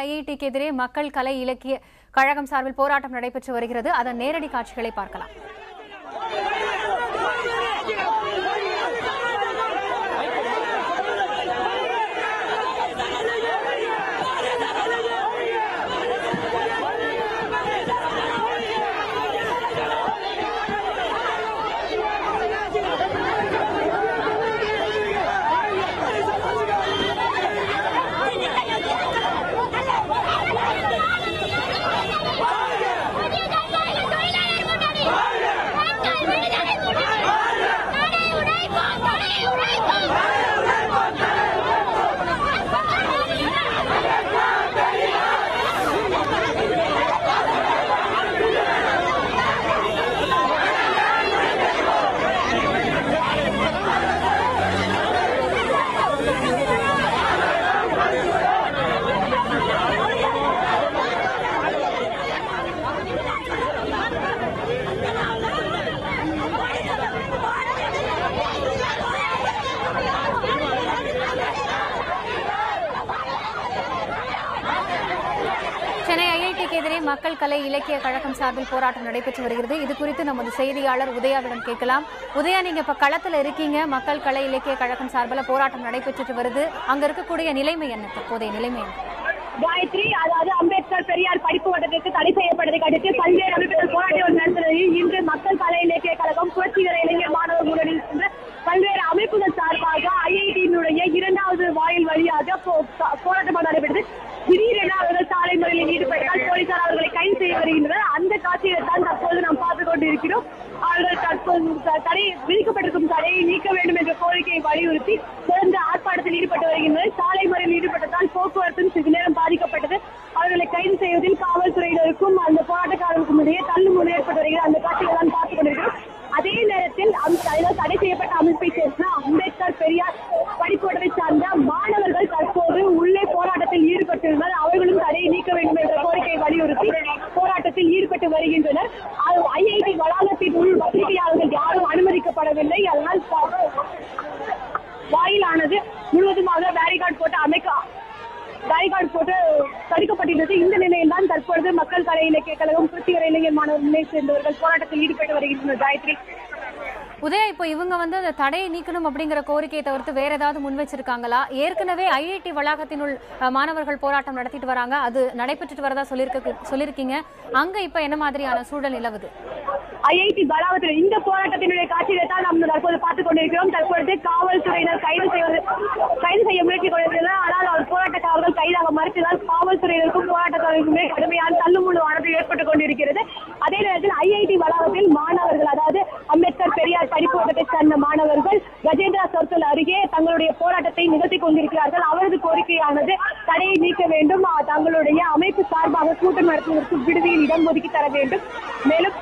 ஐஐடிக்கு எதிரே மக்கள் கலை இலக்கிய கழகம் சார்பில் போராட்டம் நடைபெற்று வருகிறது. அதன் நேரடி காட்சிகளை பார்க்கலாம். சென்னை ஐஐடிக்கு எதிரே மக்கள் கலை இலக்கிய கழகம் சார்பில் போராட்டம் நடைபெற்று வருகிறது. இது குறித்து நமது செய்தியாளர் உதயாவிடம் கேட்கலாம். உதயா, நீங்க இப்ப களத்துல இருக்கீங்க. மக்கள் கலை இலக்கிய கழகம் சார்பில் போராட்டம் நடைபெற்று வருது. அங்க இருக்கக்கூடிய நிலைமை என்ன? தற்போதைய நிலைமை என்ன? காயத்ரி, அதாவது அம்பேத்கர் பெரியார் படிப்பு வட்டத்திற்கு தடை செய்யப்பட்டதை அடுத்து பல்வேறு அமைப்புகள் போராட்டம் நடத்துகிறது. இன்று மக்கள் கலை இலக்கிய கழகம், புரட்சிகர இளைஞர் மாணவர் முன்னணி என்ற பல்வேறு அமைப்புகள் சார்பாக ஐஐடியினுடைய 2வது வாயில் வழியாக போராட்டம் நடைபெற்றது. திடீரென அவர்கள் சாலை மறியலில் ஈடுபட்டால் போலீசார் அவர்களை கைது செய்ய வருகின்றனர். அந்த காட்சியை தான் தற்போது நாம் பார்த்துக் கொண்டிருக்கிறோம். அவர்கள் தற்போது தடை விதிக்கப்பட்டிருக்கும் தடையை நீக்க வேண்டும் என்ற கோரிக்கையை வலியுறுத்தி தொடர்ந்து ஆர்ப்பாட்டத்தில் ஈடுபட்டு வருகின்றனர். சாலை மறியலில் ஈடுபட்டதால் போக்குவரத்தும் சிறிது நேரம் பாதிக்கப்பட்டது. அவர்களை கைது செய்வதில் காவல்துறையினருக்கும் அந்த போராட்டக்காரருக்கும் இடையே தள்ளுமுறை ஏற்பட்டு வருகிறது. அந்த காட்சிகளை தான் பார்த்துக் கொண்டிருக்கிறோம். அதே நேரத்தில் தடை செய்யப்பட்ட அமைப்பை சேர்ந்த அம்பேத்கர் பெரியார் படிப்போட்டத்தை சார்ந்த மாணவர்கள் தற்போது உள்ளே போராட்டத்தில் ஈடுபட்டிருந்தனர். அவர்களும் தடையை நீக்க வேண்டும் என்ற கோரிக்கையை வலியுறுத்தி போராட்டத்தில் ஈடுபட்டு வருகின்றனர். ஐஐடி வளாகத்தின் உள் பத்திரிகையாளர்கள் யாரும் அனுமதிக்கப்படவில்லை. அதனால் வாயிலானது முழுவதுமாக பேரிகார்டு போட்டு தடுக்கப்பட்டுள்ளது. இந்த நிலையில் தான் தற்பொழுது மக்கள் கலை இலக்கிய கழகம், புரட்சிகர இளைஞர் மாணவர் சேர்ந்தவர்கள் போராட்டத்தில் ஈடுபட்டு வருகின்றனர். காயத்ரி, உதயா, இப்போ இவங்க அந்த தடையை நீக்கணும் அப்படிங்கிற கோரிக்கையை தவிர்த்து வேற ஏதாவது முன் வச்சிருக்காங்களா? ஏற்கனவே ஐஐடி வளாகத்தினுள் மாணவர்கள் போராட்டம் நடத்திட்டு வராங்க, அது நடைபெற்றுட்டு வரதா சொல்லிருக்கீங்க. அங்க இப்ப என்ன மாதிரியான சூழல் நிலவுது? ஐஐடி வளாகத்தில் இந்த போராட்டத்தினுடைய காட்சிகளை தான் நாம் தற்போது பார்த்துக் கொண்டிருக்கிறோம். தற்பொழுது காவல்துறையினர் கைது செய்ய முயற்சி கொண்டிருந்தனர். ஆனால் அவர் போராட்டக்காரர்கள் கைதாக மறுத்ததால் காவல்துறையினருக்கும் போராட்டக்காரர்களுக்குமே கடுமையான தள்ளுமுள்ளு ஆனது ஏற்பட்டுக் கொண்டிருக்கிறது. அதே நேரத்தில் ஐஐடி வளாகத்தில் மாணவர்கள், அதாவது அம்பேத்கர் பெரியார் படிப்பு வட்டத்தை சார்ந்த மாணவர்கள் கஜேந்திரா சர்க்கிள் அருகே தங்களுடைய போராட்டத்தை நிகழ்த்தி கொண்டிருக்கிறார்கள். அவரது கோரிக்கையானது தடையை நீக்க வேண்டும், தங்களுடைய அமைப்பு சார்பாக கூட்டம் நடத்துவதற்கு விடுதியில் இடம் ஒதுக்கி தர வேண்டும். மேலும்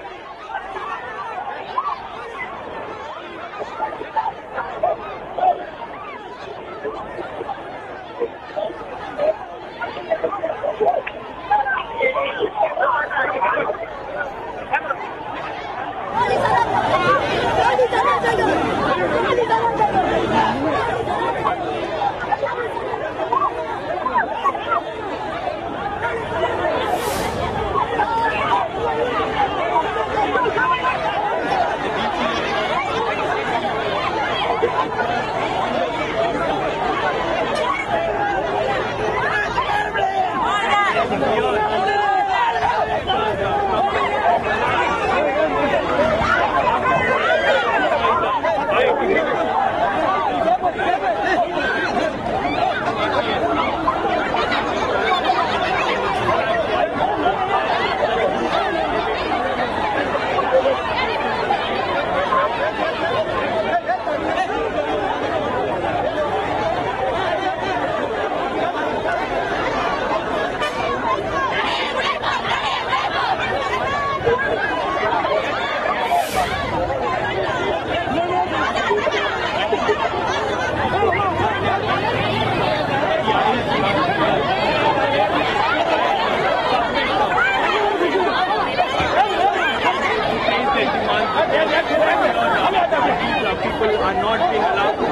people are not being allowed